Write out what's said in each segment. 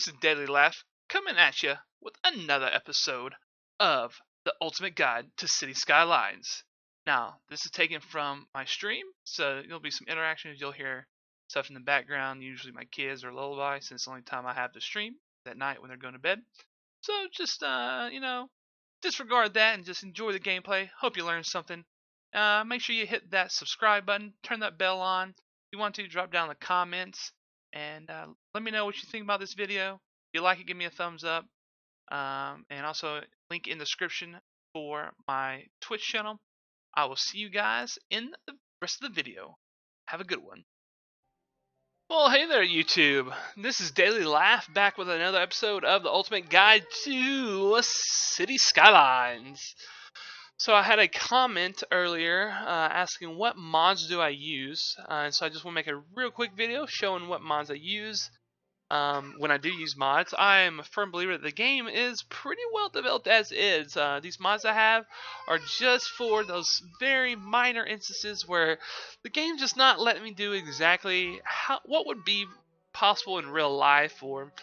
This is Daily Laugh coming at you with another episode of the Ultimate Guide to City Skylines. Now, this is taken from my stream, so there'll be some interactions. You'll hear stuff in the background, usually my kids or lullaby, since it's the only time I have to stream that night when they're going to bed. So just, disregard that and just enjoy the gameplay. Hope you learned something. Make sure you hit that subscribe button, turn that bell on. If you want to, drop down the comments. And let me know what you think about this video. If you like it, give me a thumbs up. And also, link in the description for my Twitch channel. I will see you guys in the rest of the video. Have a good one. Well, hey there, YouTube. This is Daily Laugh back with another episode of the Ultimate Guide to City Skylines. So I had a comment earlier asking what mods do I use, and so I just want to make a real quick video showing what mods I use. When I do use mods, I am a firm believer that the game is pretty well developed as is. These mods I have are just for those very minor instances where the game's just not letting me do exactly what would be possible in real life, or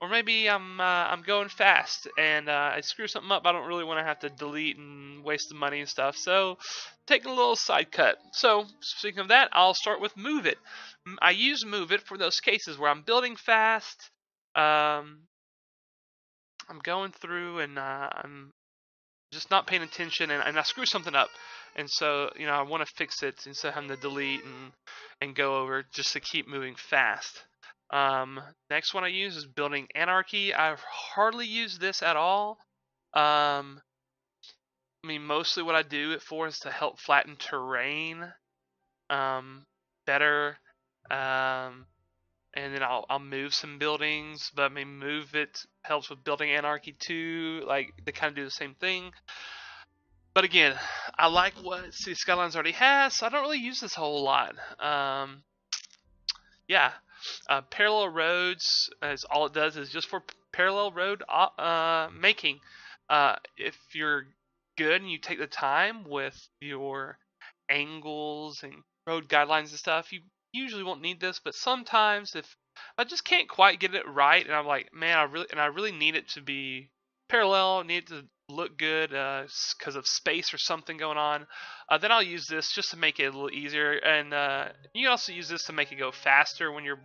maybe I'm going fast and I screw something up. I don't really want to have to delete and waste the money and stuff. So taking a little side cut. So speaking of that, I'll start with Move It. I use Move It for those cases where I'm building fast. I'm going through and I'm just not paying attention and I screw something up. And so, I want to fix it instead of having to delete and go over just to keep moving fast. Next one I use is Building Anarchy. I've hardly used this at all. Mostly what I do it for is to help flatten terrain better. And then I'll move some buildings, but Move It helps with Building Anarchy too. Like, they kind of do the same thing. But again, I like what City Skylines already has, so I don't really use this a whole lot. Yeah. Parallel roads is all it does is just for parallel road making. If you're good and you take the time with your angles and road guidelines and stuff, you usually won't need this. But sometimes if I just can't quite get it right, and I'm like, man, I really need it to be parallel, need it to look good because of space or something going on, then I'll use this just to make it a little easier. And you can also use this to make it go faster when you're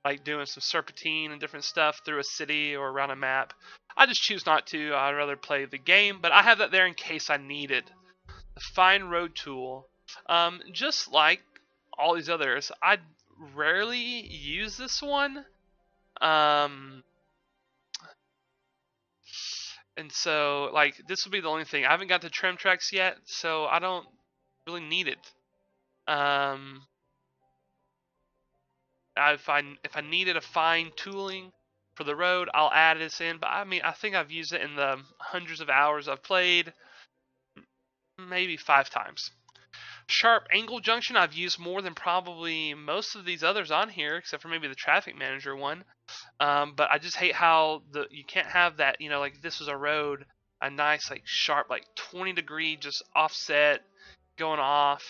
like doing some serpentine and different stuff through a city or around a map. I just choose not to. I'd rather play the game, but I have that there in case I need it. The Fine Road tool, just like all these others, I rarely use this one. And so, like, this will be the only thing. I haven't got the trim tracks yet, so I don't really need it. If I needed a fine tooling for the road, I'll add this in. But I think I've used it in the hundreds of hours I've played, maybe 5 times. Sharp Angle Junction I've used more than probably most of these others on here, except for maybe the Traffic Manager one. But I just hate how you can't have that, like this was a road, a nice like sharp like 20-degree just offset going off,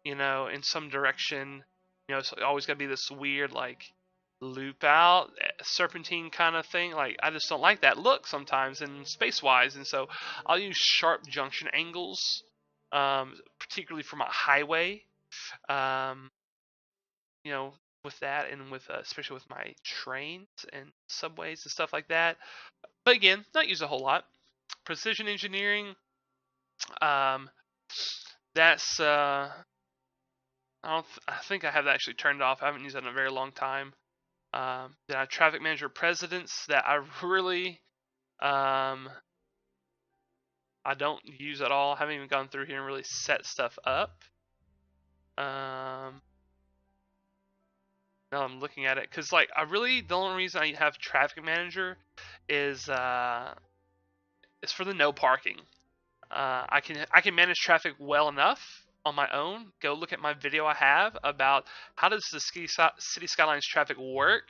in some direction. So always gotta be this weird like loop out serpentine kind of thing. Like, I just don't like that look sometimes and space wise, and so I'll use sharp junction angles, particularly from a highway, with that, and with especially with my trains and subways and stuff like that. But again, not used a whole lot. Precision engineering, that's I think I have that actually turned off. I haven't used that in a very long time. Then I have Traffic Manager Precedence that I really I don't use at all. I haven't even gone through here and really set stuff up. Now I'm looking at it, because like the only reason I have Traffic Manager is for the no parking. I can manage traffic well enough on my own. Go look at my video I have about how does the City Skylines traffic work.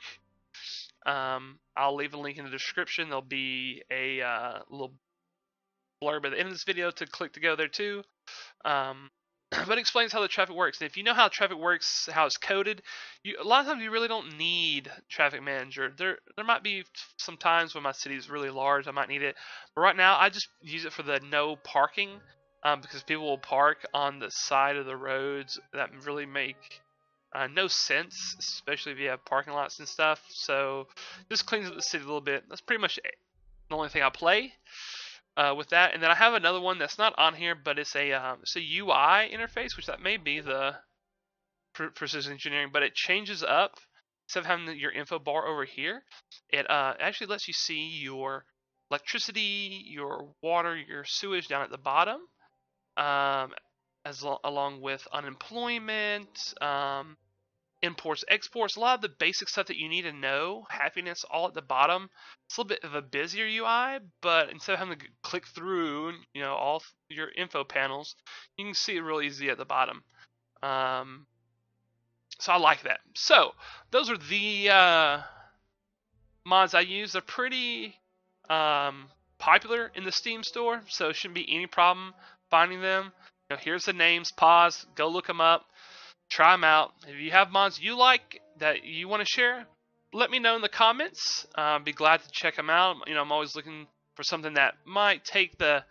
I'll leave a link in the description. There'll be a little blurb at the end of this video to click to go there too. but it explains how the traffic works. And if you know how traffic works, how it's coded, a lot of times you really don't need traffic manager. There might be some times when my city is really large, I might need it. But right now, I just use it for the no parking, because people will park on the side of the roads that really make no sense, especially if you have parking lots and stuff. So just cleans up the city a little bit. That's pretty much the only thing I play with that. And then I have another one that's not on here, but it's a UI interface, which that may be the precision engineering, but it changes up. Instead of having your info bar over here, it actually lets you see your electricity, your water, your sewage down at the bottom, along with unemployment, imports, exports, a lot of the basic stuff that you need to know, happiness, all at the bottom. It's a little bit of a busier UI, but instead of having to click through, all your info panels, you can see it real easy at the bottom. So I like that. So those are the mods I use. They're pretty popular in the Steam store, so it shouldn't be any problem finding them. Here's the names. Pause. Go look them up. Try them out. If you have mods you like that you want to share, let me know in the comments. Be glad to check them out. I'm always looking for something that might take the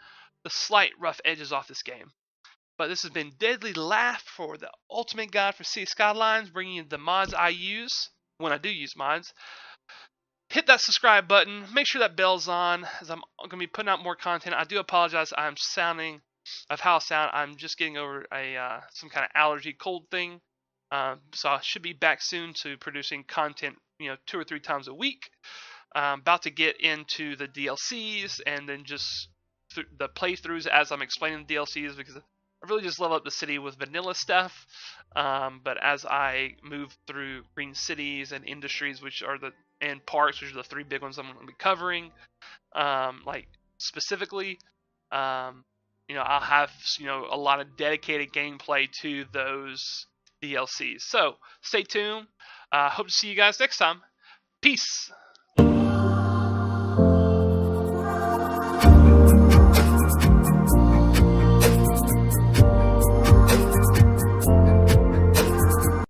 slight rough edges off this game. But this has been Deadly Laugh for the Ultimate Guide for Cities Skylines, bringing you the mods I use when I do use mods. Hit that subscribe button. Make sure that bell's on, as I'm going to be putting out more content. I do apologize. I'm sounding of how I sound. I'm just getting over some kind of allergy cold thing. So I should be back soon to producing content, 2 or 3 times a week. About to get into the DLCs and then just the playthroughs as I'm explaining the DLCs, because I really just level up the city with vanilla stuff. But as I move through green cities and industries, and parks, which are the 3 big ones I'm going to be covering, like specifically, I'll have a lot of dedicated gameplay to those DLCs. So stay tuned. Hope to see you guys next time. Peace.